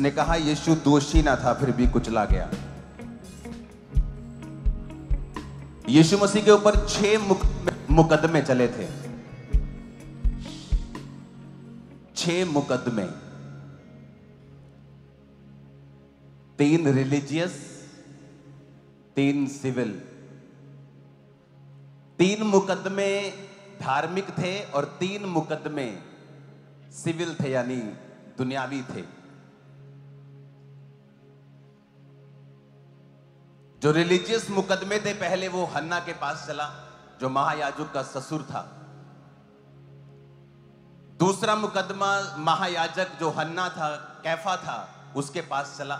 उसने कहा यीशु दोषी ना था फिर भी कुचला गया। यीशु मसीह के ऊपर 6 मुकदमे चले थे। 6 मुकदमे, 3 रिलीजियस, 3 सिविल। 3 मुकदमे धार्मिक थे और 3 मुकदमे सिविल थे, यानी दुनियावी थे। जो रिलीजियस मुकदमे थे, पहले वो हन्ना के पास चला जो महायाजक का ससुर था। दूसरा मुकदमा महायाजक जो हन्ना था, कैफा था, उसके पास चला।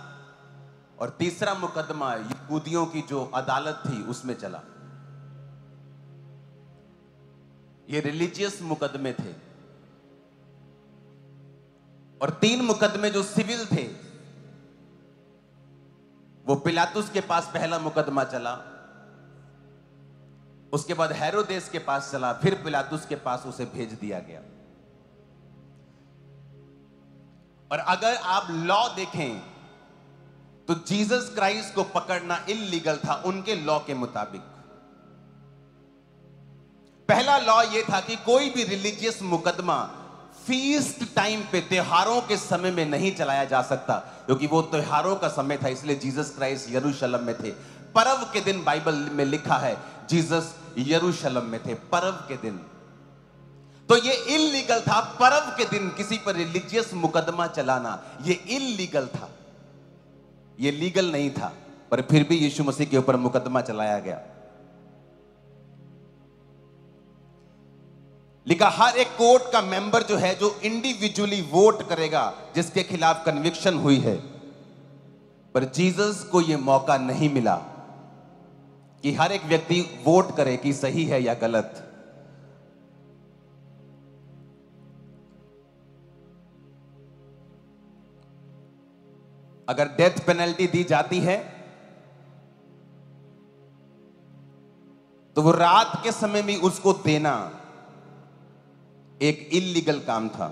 और तीसरा मुकदमा यहूदियों की जो अदालत थी उसमें चला। ये रिलीजियस मुकदमे थे। और 3 मुकदमे जो सिविल थे, वो पिलातुस के पास पहला मुकदमा चला, उसके बाद हेरोदेस के पास चला, फिर पिलातुस के पास उसे भेज दिया गया। और अगर आप लॉ देखें तो जीसस क्राइस्ट को पकड़ना इल्लीगल था उनके लॉ के मुताबिक। पहला लॉ यह था कि कोई भी रिलीजियस मुकदमा फीस्ट टाइम पे, त्योहारों के समय में नहीं चलाया जा सकता, क्योंकि वो त्योहारों का समय था, इसलिए जीसस क्राइस्ट यरूशलेम में थे। पर्व के दिन बाइबल में लिखा है जीसस यरूशलेम में थे, पर्व के दिन। तो ये इल्लीगल था पर्व के दिन किसी पर रिलीजियस मुकदमा चलाना, ये इल्लीगल था, ये लीगल नहीं था। पर फिर भी यीशु मसीह के ऊपर मुकदमा चलाया गया। लिखा हर एक कोर्ट का मेंबर जो है, जो इंडिविजुअली वोट करेगा जिसके खिलाफ कन्विक्शन हुई है। पर जीसस को यह मौका नहीं मिला कि हर एक व्यक्ति वोट करे कि सही है या गलत। अगर डेथ पेनल्टी दी जाती है तो वो रात के समय में उसको देना एक इल्लीगल काम था।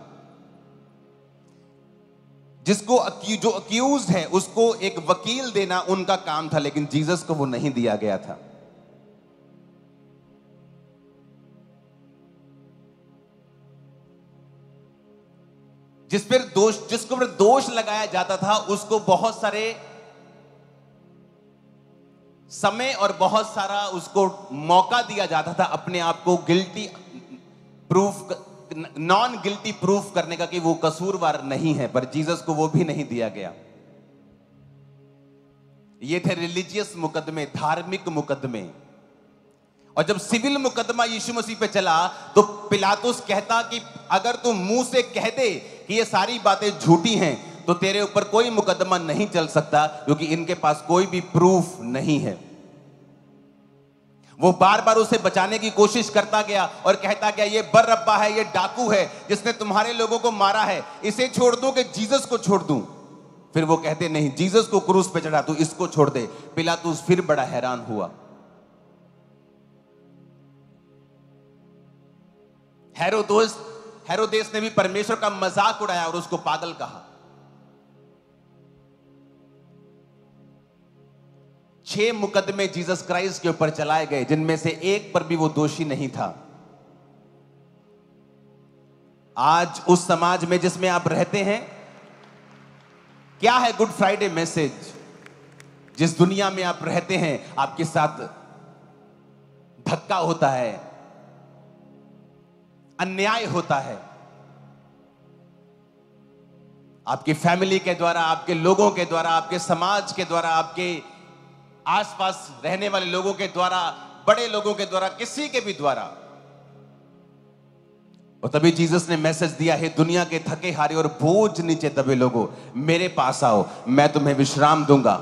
जिसको जो अक्यूज्ड है उसको एक वकील देना उनका काम था, लेकिन जीसस को वो नहीं दिया गया था। जिसको पर दोष लगाया जाता था उसको बहुत सारे समय और बहुत सारा उसको मौका दिया जाता था अपने आप को guilty proof, non guilty proof करने का कि वो कसूरवार नहीं है। पर जीसस को वो भी नहीं दिया गया। ये थे रिलीजियस मुकदमे, धार्मिक मुकदमे। और जब सिविल मुकदमा यीशु मसीह पे चला तो पिलातुस कहता कि अगर तू मुंह से कह दे कि ये सारी बातें झूठी हैं तो तेरे ऊपर कोई मुकदमा नहीं चल सकता, क्योंकि इनके पास कोई भी प्रूफ नहीं है। वो बार बार उसे बचाने की कोशिश करता गया और कहता गया ये बरअब्बा है, ये डाकू है जिसने तुम्हारे लोगों को मारा है, इसे छोड़ दूं कि जीसस को छोड़ दूं। फिर वो कहते नहीं, जीसस को क्रूस पे चढ़ा, तू इसको छोड़ दे। पिलातुस फिर बड़ा हैरान हुआ। हेरोदेस ने भी परमेश्वर का मजाक उड़ाया और उसको पागल कहा। 6 मुकदमे जीसस क्राइस्ट के ऊपर चलाए गए, जिनमें से एक पर भी वो दोषी नहीं था। आज उस समाज में जिसमें आप रहते हैं, क्या है गुड फ्राइडे मैसेज? जिस दुनिया में आप रहते हैं आपके साथ धक्का होता है, अन्याय होता है, आपकी फैमिली के द्वारा, आपके लोगों के द्वारा, आपके समाज के द्वारा, आपके आसपास रहने वाले लोगों के द्वारा, बड़े लोगों के द्वारा, किसी के भी द्वारा। और तभी जीसस ने मैसेज दिया है, दुनिया के थके हारे और बोझ नीचे दबे लोगों, मेरे पास आओ, मैं तुम्हें विश्राम दूंगा।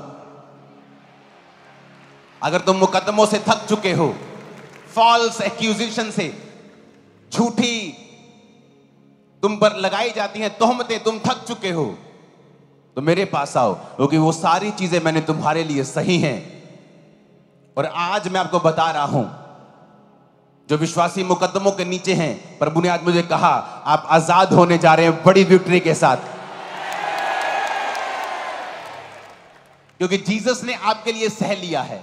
अगर तुम मुकदमों से थक चुके हो, फॉल्स एक्यूजेशन से, झूठी तुम पर लगाई जाती हैं तोहमतें, तुम थक चुके हो, तो मेरे पास आओ, क्योंकि वो सारी चीजें मैंने तुम्हारे लिए सही हैं। और आज मैं आपको बता रहा हूं, जो विश्वासी मुकदमों के नीचे हैं, प्रभु ने आज मुझे कहा आप आजाद होने जा रहे हैं बड़ी विक्ट्री के साथ। क्योंकि जीसस ने आपके लिए सह लिया है।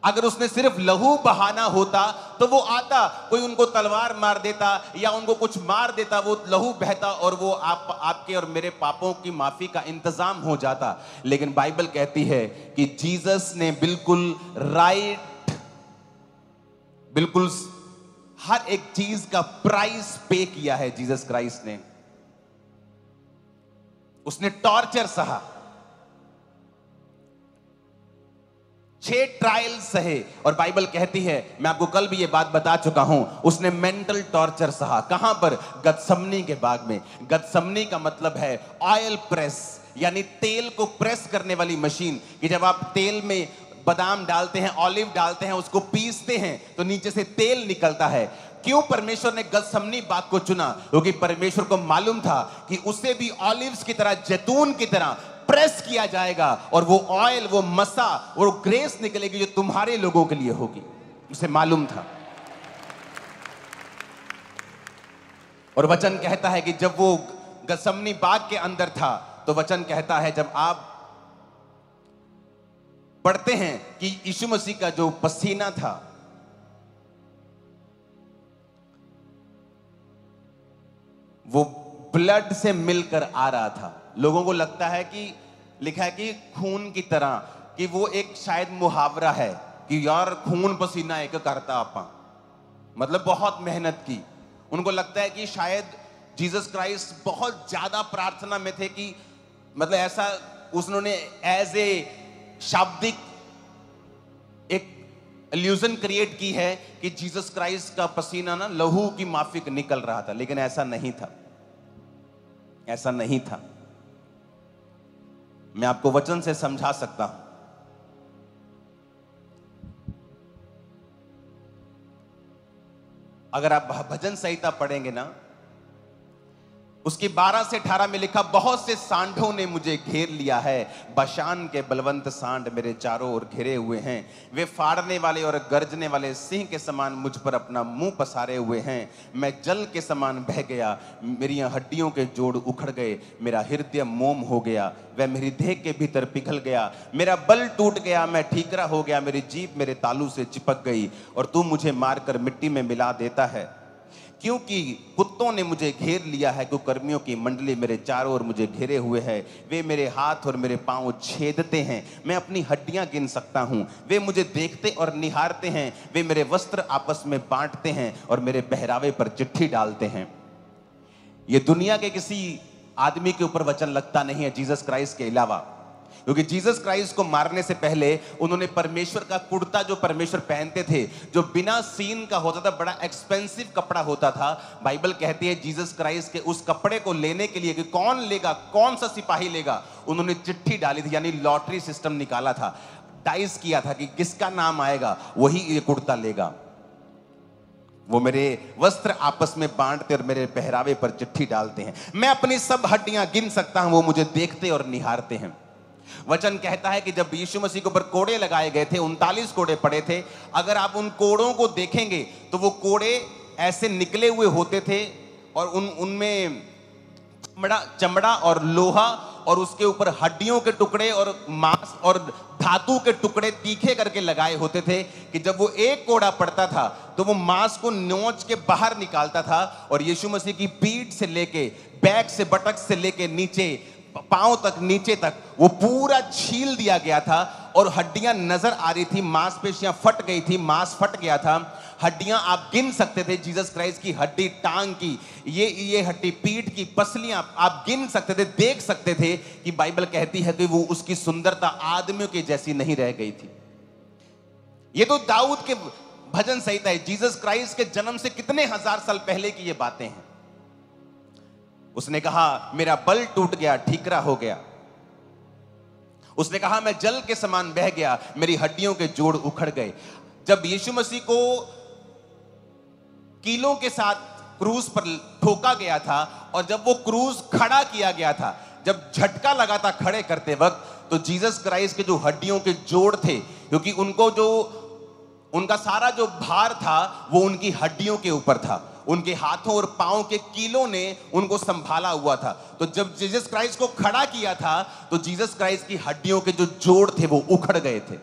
अगर उसने सिर्फ लहू बहाना होता तो वो आता, कोई उनको तलवार मार देता या उनको कुछ मार देता, वो लहू बहता और वो आपके और मेरे पापों की माफी का इंतजाम हो जाता। लेकिन बाइबल कहती है कि जीसस ने बिल्कुल राइट, बिल्कुल हर एक चीज का प्राइस पे किया है जीसस क्राइस्ट ने। उसने टॉर्चर सहा, 6 ट्रायल सहे, और बाइबल कहती है, मैं आपको कल भी ये बात बता चुका हूं, उसने मेंटल टॉर्चर सहा। कहां पर? गतसमनी के बाग में। गतसमनी का मतलब है ऑयल प्रेस, यानी तेल को प्रेस करने वाली मशीन। कि जब आप तेल में बादाम डालते हैं, ऑलिव डालते हैं, उसको पीसते हैं तो नीचे से तेल निकलता है। क्यों परमेश्वर ने गतसमनी बाग को चुना? क्योंकि परमेश्वर को मालूम था कि उसे भी ऑलिव्स की तरह, जैतून की तरह प्रेस किया जाएगा और वो ऑयल, वो मसा, वो ग्रेस निकलेगी जो तुम्हारे लोगों के लिए होगी। उसे मालूम था। और वचन कहता है कि जब वो गतसमनी बाग के अंदर था तो वचन कहता है, जब आप पढ़ते हैं कि यीशु मसीह का जो पसीना था वो ब्लड से मिलकर आ रहा था। लोगों को लगता है कि लिखा है कि खून की तरह, कि वो एक शायद मुहावरा है कि यार खून पसीना एक करता आपा, मतलब बहुत मेहनत की। उनको लगता है कि शायद जीसस क्राइस्ट बहुत ज्यादा प्रार्थना में थे, कि मतलब ऐसा उन्होंने एज ए शाब्दिक एक इल्यूजन क्रिएट की है कि जीसस क्राइस्ट का पसीना ना लहू की माफिक निकल रहा था। लेकिन ऐसा नहीं था, ऐसा नहीं था। मैं आपको वचन से समझा सकता हूं। अगर आप भजन संहिता पढ़ेंगे ना, उसकी 12 से 18 में लिखा, बहुत से सांडों ने मुझे घेर लिया है, बशान के बलवंत सांड मेरे चारों ओर घिरे हुए हैं। वे फाड़ने वाले और गर्जने वाले सिंह के समान मुझ पर अपना मुंह पसारे हुए हैं। मैं जल के समान बह गया, मेरी हड्डियों के जोड़ उखड़ गए, मेरा हृदय मोम हो गया, वह मेरी देह के भीतर पिघल गया, मेरा बल टूट गया, मैं ठीकरा हो गया, मेरी जीभ मेरे तालू से चिपक गई, और तू मुझे मारकर मिट्टी में मिला देता है। क्योंकि कुत्तों ने मुझे घेर लिया है, कुकर्मियों की मंडली मेरे चारों ओर मुझे घेरे हुए है। वे मेरे हाथ और मेरे पांव छेदते हैं, मैं अपनी हड्डियां गिन सकता हूं। वे मुझे देखते और निहारते हैं, वे मेरे वस्त्र आपस में बांटते हैं और मेरे पहरावे पर चिट्ठी डालते हैं। ये दुनिया के किसी आदमी के ऊपर वचन लगता नहीं है जीसस क्राइस्ट के अलावा, क्योंकि जीसस क्राइस्ट को मारने से पहले उन्होंने परमेश्वर का कुर्ता, जो परमेश्वर पहनते थे, जो बिना सीन का होता था, बड़ा एक्सपेंसिव कपड़ा होता था। बाइबल कहती है जीसस क्राइस्ट के उस कपड़े को लेने के लिए कि कौन लेगा, कौन सा सिपाही लेगा, उन्होंने चिट्ठी डाली थी, यानी लॉटरी सिस्टम निकाला था, डाइस किया था कि किसका नाम आएगा वही ये कुर्ता लेगा। वो मेरे वस्त्र आपस में बांटते और मेरे पहरावे पर चिट्ठी डालते हैं। मैं अपनी सब हड्डियां गिन सकता हूं, वो मुझे देखते और निहारते हैं। वचन कहता है कि जब यीशु मसीह के ऊपर कोड़े लगाए गए थे, 39 कोड़े पड़े थे, अगर आप उन कोड़ों को देखेंगे तो वो कोड़े ऐसे निकले हुए होते थे और उनमें चमड़ा और लोहा और उसके ऊपर हड्डियों के टुकड़े और मांस और धातु के टुकड़े तीखे करके लगाए होते थे, कि जब वो एक कोड़ा पड़ता था तो वो मांस को नोच के बाहर निकालता था और यीशु मसीह की पीठ से लेके, बैक से, बटक से लेके नीचे पांव तक, नीचे तक वो पूरा छील दिया गया था और हड्डियां नजर आ रही थी, मांसपेशियां फट गई थी, मांस फट गया था। हड्डियां आप गिन सकते थे, जीसस क्राइस्ट की हड्डी टांग की, ये हड्डी पीठ की, पसलियां आप गिन सकते थे, देख सकते थे कि बाइबल कहती है कि वो उसकी सुंदरता आदमियों की जैसी नहीं रह गई थी। ये तो दाऊद के भजन संहिता है, जीसस क्राइस्ट के जन्म से कितने हजार साल पहले की ये बातें हैं। उसने कहा मेरा बल टूट गया, ठीकरा हो गया। उसने कहा मैं जल के समान बह गया, मेरी हड्डियों के जोड़ उखड़ गए। जब यीशु मसीह को कीलों के साथ क्रूस पर ठोका गया था और जब वो क्रूस खड़ा किया गया था, जब झटका लगा था खड़े करते वक्त, तो जीसस क्राइस्ट के जो हड्डियों के जोड़ थे, क्योंकि उनको जो उनका सारा जो भार था वो उनकी हड्डियों के ऊपर था, उनके हाथों और पांव के कीलों ने उनको संभाला हुआ था। तो जब जीसस क्राइस्ट को खड़ा किया था तो जीसस क्राइस्ट की हड्डियों के जो जोड़ थे वो उखड़ गए थे।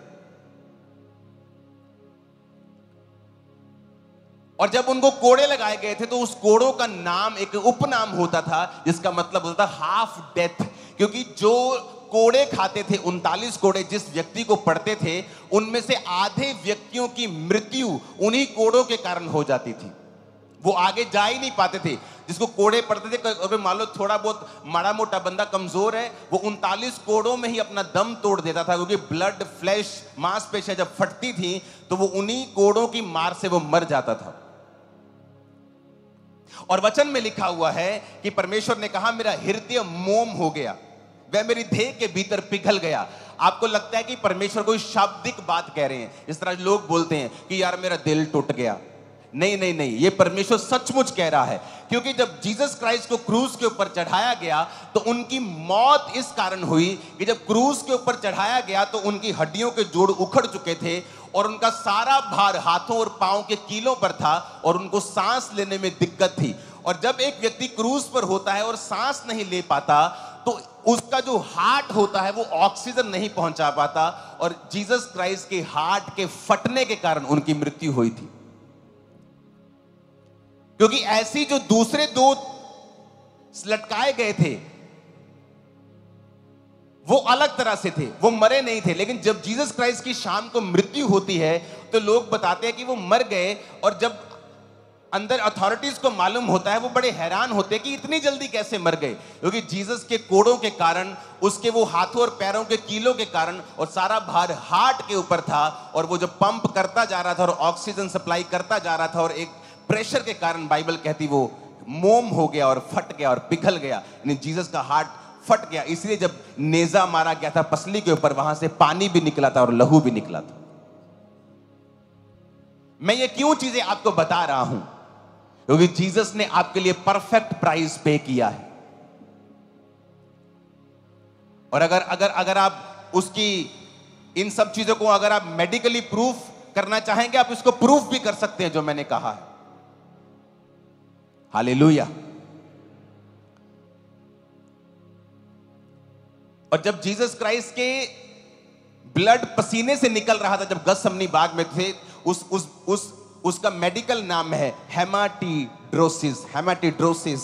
और जब उनको कोड़े लगाए गए थे तो उस कोड़ों का नाम एक उपनाम होता था जिसका मतलब होता था हाफ डेथ, क्योंकि जो कोड़े खाते थे, 39 कोड़े जिस व्यक्ति को पड़ते थे, उनमें से आधे व्यक्तियों की मृत्यु उन्हीं कोड़ों के कारण हो जाती थी। वो आगे जा ही नहीं पाते थे। जिसको कोड़े पड़ते थे, अगर मान लो थोड़ा बहुत माड़ा मोटा बंदा कमजोर है, वो 39 कोड़ों में ही अपना दम तोड़ देता था, क्योंकि ब्लड, फ्लैश, मांसपेशियां जब फटती थी तो वो उन्हीं कोड़ों की मार से वो मर जाता था। और वचन में लिखा हुआ है कि परमेश्वर ने कहा, मेरा हृदय मोम हो गया, वह मेरी देह के भीतर पिघल गया। आपको लगता है कि परमेश्वर कोई शाब्दिक बात कह रहे हैं, इस तरह लोग बोलते हैं कि यार मेरा दिल टूट गया। नहीं नहीं नहीं, ये परमेश्वर सचमुच कह रहा है, क्योंकि जब जीसस क्राइस्ट को क्रूस के ऊपर चढ़ाया गया तो उनकी मौत इस कारण हुई कि जब क्रूस के ऊपर चढ़ाया गया तो उनकी हड्डियों के जोड़ उखड़ चुके थे और उनका सारा भार हाथों और पांव के कीलों पर था और उनको सांस लेने में दिक्कत थी। और जब एक व्यक्ति क्रूस पर होता है और सांस नहीं ले पाता तो उसका जो हार्ट होता है वो ऑक्सीजन नहीं पहुंचा पाता, और जीसस क्राइस्ट के हार्ट के फटने के कारण उनकी मृत्यु हुई थी। क्योंकि ऐसी जो दूसरे दो लटकाए गए थे वो अलग तरह से थे, वो मरे नहीं थे, लेकिन जब जीसस क्राइस्ट की शाम को मृत्यु होती है तो लोग बताते हैं कि वो मर गए। और जब अंदर अथॉरिटीज को मालूम होता है वो बड़े हैरान होते हैं कि इतनी जल्दी कैसे मर गए, क्योंकि जीसस के कोड़ों के कारण, उसके वो हाथों और पैरों के कीलों के कारण, और सारा भार हार्ट के ऊपर था, और वो जब पंप करता जा रहा था और ऑक्सीजन सप्लाई करता जा रहा था, और एक प्रेशर के कारण बाइबल कहती वो मोम हो गया और फट गया और पिघल गया, यानी जीसस का हार्ट फट गया। इसलिए जब नेजा मारा गया था पसली के ऊपर, वहां से पानी भी निकला था और लहू भी निकला था। मैं ये क्यों चीजें आपको बता रहा हूं, क्योंकि जीसस ने आपके लिए परफेक्ट प्राइस पे किया है। और अगर आप उसकी इन सब चीजों को अगर आप मेडिकली प्रूफ करना चाहेंगे, आप इसको प्रूफ भी कर सकते हैं जो मैंने कहा है। हालेलुया। और जब जीसस क्राइस्ट के ब्लड पसीने से निकल रहा था, जब गethsemane बाग में थे, उसका मेडिकल नाम है हेमाटिड्रोसिस। हेमाटिड्रोसिस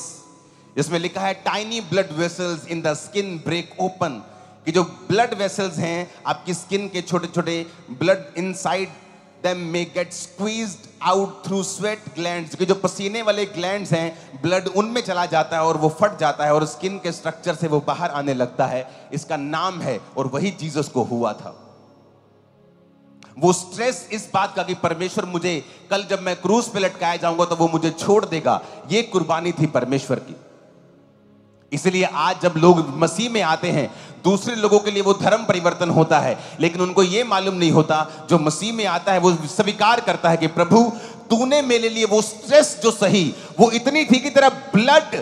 इसमें लिखा है tiny blood vessels in the skin break open, कि जो ब्लड वेसल्स हैं आपकी स्किन के छोटे छोटे, blood inside them may get squeezed out through sweat glands, कि जो पसीने वाले ग्लैंड्स हैं ब्लड उनमें चला जाता है और वो फट जाता है और स्किन के स्ट्रक्चर से वो बाहर आने लगता है। इसका नाम है, और वही जीसस को हुआ था। वो स्ट्रेस इस बात का कि परमेश्वर मुझे कल जब मैं क्रूस पे लटकाया जाऊंगा तो वो मुझे छोड़ देगा, ये कुर्बानी थी परमेश्वर की। इसलिए आज जब लोग मसीह में आते हैं, दूसरे लोगों के लिए वो धर्म परिवर्तन होता है, लेकिन उनको ये मालूम नहीं होता, जो मसीह में आता है वो स्वीकार करता है कि प्रभु तूने मेरे लिए वो स्ट्रेस जो सही, वो इतनी थी कि तेरा ब्लड,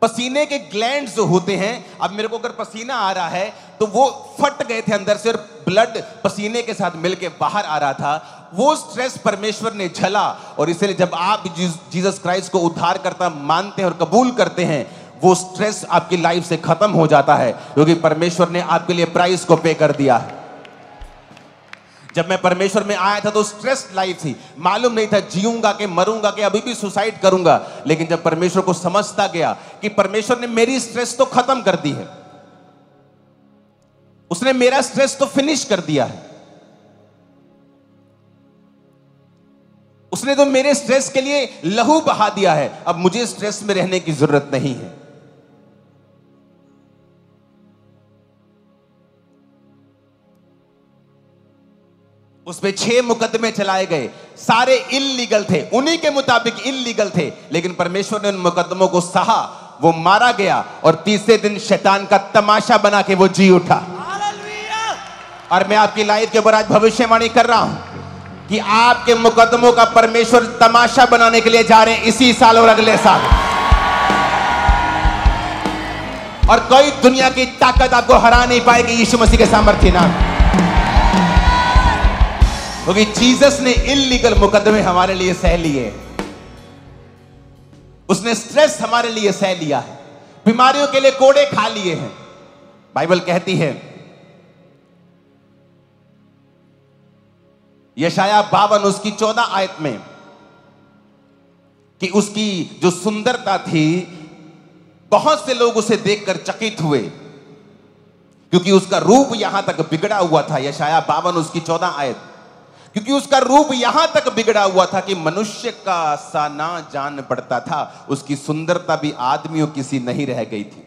पसीने के ग्लैंड्स जो होते हैं, अब मेरे को अगर पसीना आ रहा है तो वो फट गए थे अंदर से और ब्लड पसीने के साथ मिलके बाहर आ रहा था। वो स्ट्रेस परमेश्वर ने झेला, और इसलिए जब आप जीसस क्राइस्ट को उद्धारकर्ता मानते हैं और कबूल करते हैं, वो स्ट्रेस आपकी लाइफ से खत्म हो जाता है, क्योंकि परमेश्वर ने आपके लिए प्राइस को पे कर दिया है। जब मैं परमेश्वर में आया था तो स्ट्रेस लाइफ थी, मालूम नहीं था जीऊंगा कि मरूंगा कि अभी भी सुसाइड करूंगा, लेकिन जब परमेश्वर को समझता गया कि परमेश्वर ने मेरी स्ट्रेस तो खत्म कर दी है, उसने मेरा स्ट्रेस तो फिनिश कर दिया है, उसने तो मेरे स्ट्रेस के लिए लहू बहा दिया है, अब मुझे स्ट्रेस में रहने की जरूरत नहीं है। उस पे 6 मुकदमे चलाए गए, सारे इल्लीगल थे, उन्हीं के मुताबिक इल्लीगल थे, लेकिन परमेश्वर ने उन मुकदमों को सहा, वो मारा गया और तीसरे दिन शैतान का तमाशा बना के वो जी उठा। और मैं आपकी लाइफ के ऊपर आज भविष्यवाणी कर रहा हूं कि आपके मुकदमों का परमेश्वर तमाशा बनाने के लिए जा रहे हैं इसी साल और अगले साल, और कोई दुनिया की ताकत आपको हरा नहीं पाएगी यीशु मसीह के सामर्थ्य नाम। क्योंकि जीसस ने इल्लीगल मुकदमे हमारे लिए सह लिए, उसने स्ट्रेस हमारे लिए सह लिया है, बीमारियों के लिए कोड़े खा लिए हैं। बाइबल कहती है यशाया 52 उसकी 14 आयत में कि उसकी जो सुंदरता थी, बहुत से लोग उसे देखकर चकित हुए क्योंकि उसका रूप यहां तक बिगड़ा हुआ था। यशाया 52 उसकी 14 आयत, क्योंकि उसका रूप यहां तक बिगड़ा हुआ था कि मनुष्य का सा ना जान पड़ता था, उसकी सुंदरता भी आदमियों किसी नहीं रह गई थी।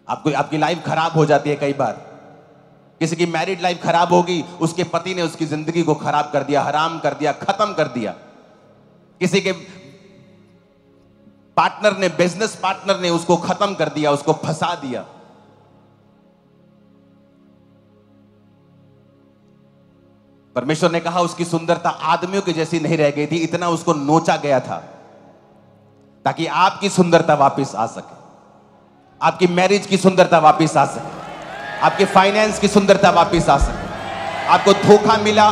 आपकी लाइफ खराब हो जाती है कई बार, किसी की मैरिड लाइफ खराब होगी, उसके पति ने उसकी जिंदगी को खराब कर दिया, हराम कर दिया, खत्म कर दिया। किसी के पार्टनर ने, बिजनेस पार्टनर ने उसको खत्म कर दिया, उसको फंसा दिया। परमेश्वर ने कहा उसकी सुंदरता आदमियों की जैसी नहीं रह गई थी, इतना उसको नोचा गया था ताकि आपकी सुंदरता वापस आ सके, आपकी मैरिज की सुंदरता वापस आ सके, आपके फाइनेंस की सुंदरता वापस आ सके। आपको धोखा मिला,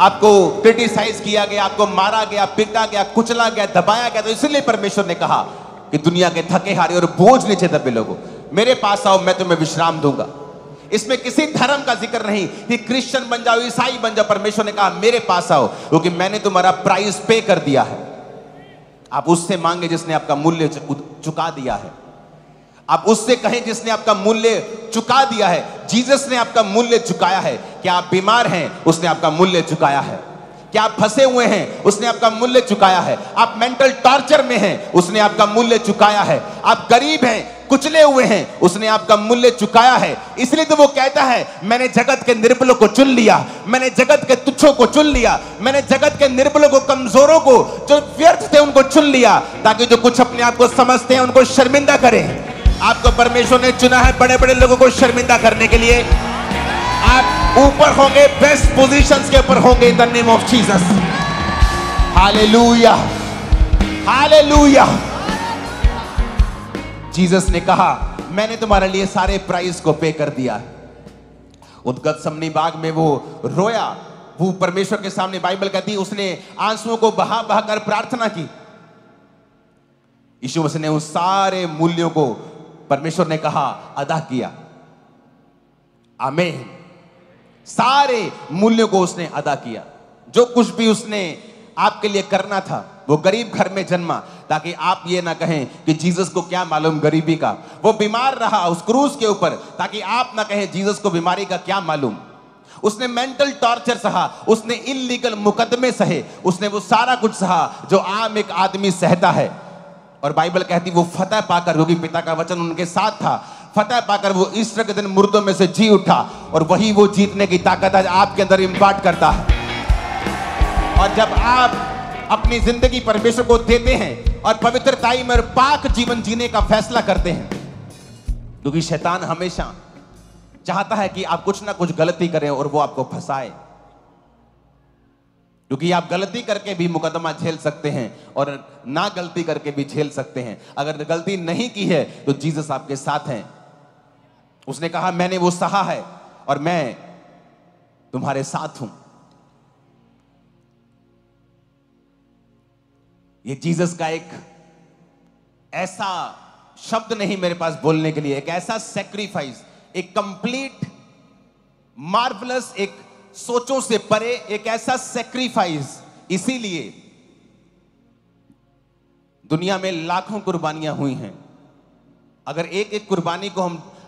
आपको क्रिटिसाइज किया गया, आपको मारा गया, पीटा गया, कुचला गया, दबाया गया, तो इसलिए परमेश्वर ने कहा कि दुनिया के थके हारे और बोझ नीचे दबे लोगों, मेरे पास आओ, मैं तुम्हें विश्राम दूंगा। इसमें किसी धर्म का जिक्र नहीं कि क्रिश्चियन बन जाओ, ईसाई बन जाओ। परमेश्वर ने कहा मेरे पास आओ क्योंकि मैंने तुम्हारा प्राइस पे कर दिया है। आप उससे मांगे जिसने आपका मूल्य चुका दिया है। आप उससे कहें जिसने आपका मूल्य चुका दिया है। जीसस ने आपका मूल्य चुकाया है। क्या आप बीमार हैं? उसने आपका मूल्य चुकाया है। क्या आप फंसे हुए हैं? उसने आपका मूल्य चुकाया है। आप मेंटल टॉर्चर में हैं, उसने आपका मूल्य चुकाया है। आप गरीब हैं, कुचले हुए हैं, उसने आपका मूल्य चुकाया है। इसलिए तो वो कहता है मैंने जगत के निर्बलों को चुन लिया, मैंने जगत के तुच्छों को चुन लिया, मैंने जगत के निर्बलों को, कमजोरों को, जो व्यर्थ थे उनको चुन लिया, ताकि जो कुछ अपने आप को समझते हैं उनको शर्मिंदा करें। आपको परमेश्वर ने चुना है बड़े बड़े लोगों को शर्मिंदा करने के लिए। आप ऊपर होंगे, बेस्ट पोजीशंस के ऊपर होंगे in the name of Jesus. Hallelujah, hallelujah. Jesus ने कहा मैंने तुम्हारे लिए सारे प्राइस को पे कर दिया है। उस गतसमनी बाग में वो रोया, वो परमेश्वर के सामने, बाइबल कहती है उसने आंसुओं को बहा बहा कर प्रार्थना की। यीशु मसीह ने उस सारे मूल्यों को, परमेश्वर ने कहा, अदा किया। आमीन। सारे मूल्यों को उसने अदा किया। जो कुछ भी उसने आपके लिए करना था, वो गरीब घर में जन्मा ताकि आप ये ना कहें कि जीसस को क्या मालूम गरीबी का। वो बीमार रहा उस क्रूस के ऊपर ताकि आप ना कहें जीसस को बीमारी का क्या मालूम। उसने मेंटल टॉर्चर सहा, उसने इल्लीगल मुकदमे सहे, उसने वो सारा कुछ सहा जो आम एक आदमी सहता है। और बाइबल कहती वो फतह पाकर, क्योंकि पिता का वचन उनके साथ था, फतह पाकर वो ईस्टर के दिन मुर्दों में से जी उठा। और वही वो जीतने की ताकत आज आपके अंदर इंपार्ट करता है। और जब आप अपनी जिंदगी परमेश्वर को देते हैं और पवित्रताई में पाक जीवन जीने का फैसला करते हैं, क्योंकि शैतान हमेशा चाहता है कि आप कुछ ना कुछ गलती करें और वो आपको फंसाए, क्योंकि आप गलती करके भी मुकदमा झेल सकते हैं और ना गलती करके भी झेल सकते हैं। अगर गलती नहीं की है तो जीसस आपके साथ हैं। उसने कहा मैंने वो सहा है और मैं तुम्हारे साथ हूं। ये जीसस का एक ऐसा शब्द नहीं मेरे पास बोलने के लिए, एक ऐसा सैक्रिफाइस, एक कंप्लीट मार्वलस, एक सोचों से परे एक ऐसा सैक्रिफाइस। इसीलिए दुनिया में लाखों कुर्बानियां हुई हैं। अगर एक एक कुर्बानी को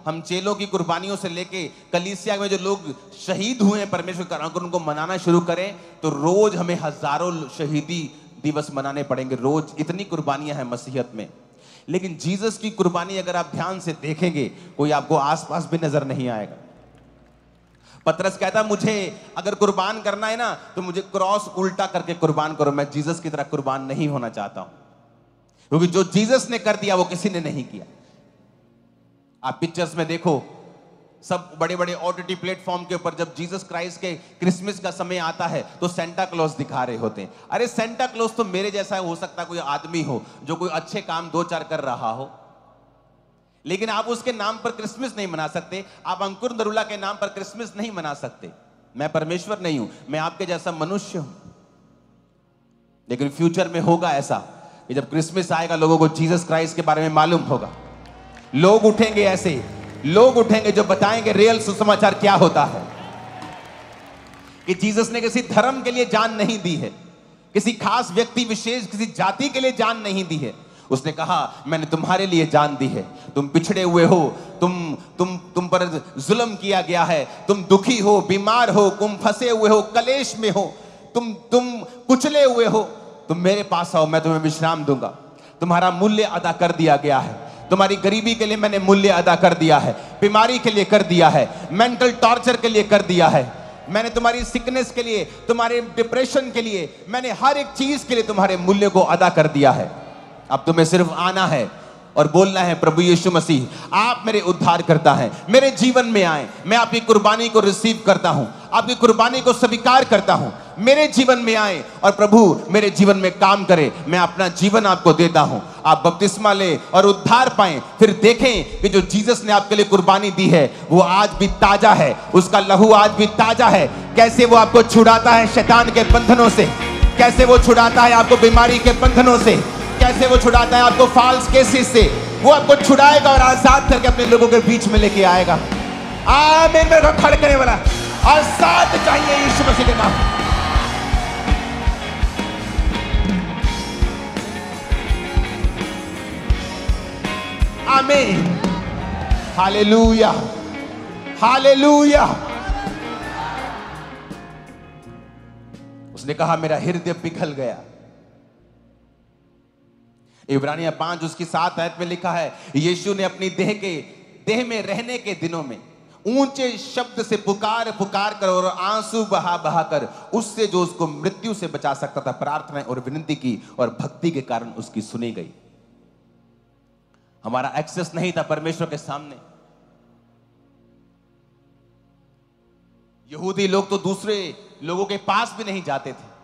हम चेलों की कुर्बानियों से लेके कलीसिया में जो लोग शहीद हुए हैं परमेश्वर का, अगर उनको मनाना शुरू करें तो रोज हमें हजारों शहीदी दिवस मनाने पड़ेंगे। रोज इतनी कुर्बानियां हैं मसीहत में। लेकिन जीसस की कुर्बानी अगर आप ध्यान से देखेंगे, कोई आपको आसपास भी नजर नहीं आएगा। पतरस कहता मुझे अगर कुर्बान करना है ना तो मुझे क्रॉस उल्टा करके कुर्बान करो, मैं जीसस की तरह कुर्बान नहीं होना चाहता हूं, क्योंकि जो जीसस ने कर दिया वो किसी ने नहीं किया। आप पिक्चर्स में देखो, सब बड़े बड़े ओटीटी प्लेटफॉर्म के ऊपर जब जीसस क्राइस्ट के क्रिसमस का समय आता है तो सेंटा क्लॉज दिखा रहे होते हैं। अरे सेंटा क्लॉज तो मेरे जैसा हो सकता है, कोई आदमी हो जो कोई अच्छे काम दो चार कर रहा हो, लेकिन आप उसके नाम पर क्रिसमस नहीं मना सकते। आप अंकुर नरूला के नाम पर क्रिसमस नहीं मना सकते। मैं परमेश्वर नहीं हूं, मैं आपके जैसा मनुष्य हूं। लेकिन फ्यूचर में होगा ऐसा कि जब क्रिसमस आएगा, लोगों को जीसस क्राइस्ट के बारे में मालूम होगा। लोग उठेंगे, ऐसे लोग उठेंगे जो बताएंगे रियल सुसमाचार क्या होता है, कि जीसस ने किसी धर्म के लिए जान नहीं दी है, किसी खास व्यक्ति विशेष, किसी जाति के लिए जान नहीं दी है। उसने कहा मैंने तुम्हारे लिए जान दी है। तुम पिछड़े हुए हो, तुम पर जुल्म किया गया है, तुम दुखी हो, बीमार हो, तुम फंसे हुए हो, कलेश में हो, तुम कुचले हुए हो, तुम मेरे पास आओ, मैं तुम्हें विश्राम दूंगा। तुम्हारा मूल्य अदा कर दिया गया है। तुम्हारी गरीबी के लिए मैंने मूल्य अदा कर दिया है, बीमारी के लिए कर दिया है, मेंटल टॉर्चर के लिए कर दिया है, मैंने तुम्हारी सिकनेस के लिए, तुम्हारे डिप्रेशन के लिए, मैंने हर एक चीज के लिए तुम्हारे मूल्य को अदा कर दिया है। अब तुम्हें सिर्फ आना है और बोलना है प्रभु यीशु मसीह आप मेरे उद्धार करता है, मेरे जीवन में आए, मैं आपकी कुर्बानी को रिसीव करता हूं, आपकी कुर्बानी को स्वीकार करता हूं, मेरे जीवन में आए और प्रभु मेरे जीवन में काम करे। मैं अपना जीवन आपको देता हूं, आप बपतिस्मा ले और उद्धार पाएं। फिर देखें कि जो जीसस ने आपके लिए कुर्बानी दी है वो आज भी ताजा है, उसका लहू आज भी ताजा है। कैसे वो आपको छुड़ाता है शैतान के बंधनों से, कैसे वो छुड़ाता है आपको बीमारी के बंधनों से, कैसे वो छुड़ाता है आपको फॉल्स केसेस से। वो आपको छुड़ाएगा और आजाद करके अपने लोगों के बीच में लेके आएगा। आमीन। मेरे को खड़े करने वाला और साथ चाहिए यीशु मसीह के नाम। आमीन। Hallelujah, hallelujah. उसने कहा मेरा हृदय पिघल गया। इब्रानिया 5 उसकी 7 आयत में लिखा है, यीशु ने अपनी देह में रहने के दिनों में ऊंचे शब्द से पुकार कर और आंसू बहा कर उससे जो उसको मृत्यु से बचा सकता था प्रार्थना और विनती की, और भक्ति के कारण उसकी सुनी गई। हमारा एक्सेस नहीं था परमेश्वर के सामने। यहूदी लोग तो दूसरे लोगों के पास भी नहीं जाते थे।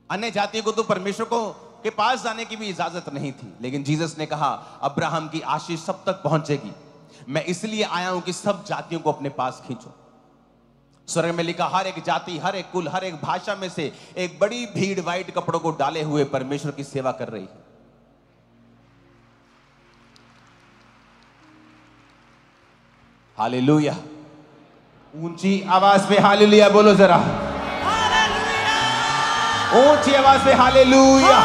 अन्य जातियों को तो परमेश्वर को के पास जाने की भी इजाजत नहीं थी। लेकिन जीसस ने कहा अब्राहम की आशीष सब तक पहुंचेगी। मैं इसलिए आया हूं कि सब जातियों को अपने पास खींचो। स्वर्ग में लिखा हर एक जाति, हर एक कुल, हर एक भाषा में से एक बड़ी भीड़ व्हाइट कपड़ों को डाले हुए परमेश्वर की सेवा कर रही है। हालेलुया। ऊंची आवाज में हालेलुया बोलो जरा, ऊंची आवाज में हालेलुया।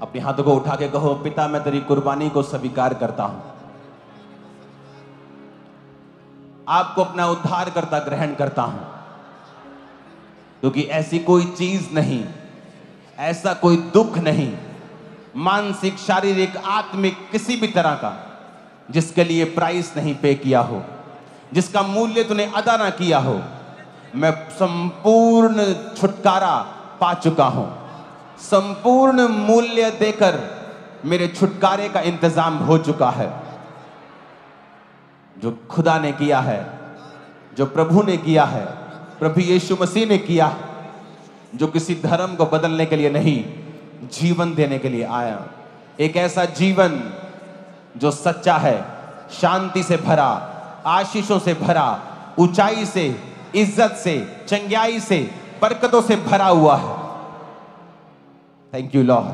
अपने हाथों को उठा के कहो पिता मैं तेरी कुर्बानी को स्वीकार करता हूं, आपको अपना उद्धार करता ग्रहण करता हूं, क्योंकि ऐसी कोई चीज नहीं, ऐसा कोई दुख नहीं, मानसिक, शारीरिक, आत्मिक, किसी भी तरह का जिसके लिए प्राइस नहीं पे किया हो, जिसका मूल्य तूने अदा ना किया हो। मैं संपूर्ण छुटकारा पा चुका हूं, संपूर्ण मूल्य देकर मेरे छुटकारे का इंतजाम हो चुका है। जो खुदा ने किया है, जो प्रभु ने किया है, प्रभु यीशु मसीह ने किया, जो किसी धर्म को बदलने के लिए नहीं, जीवन देने के लिए आया। एक ऐसा जीवन जो सच्चा है, शांति से भरा, आशीषों से भरा, ऊंचाई से, इज्जत से, चंगाई से, बरकतों से भरा हुआ है। Thank you Lord.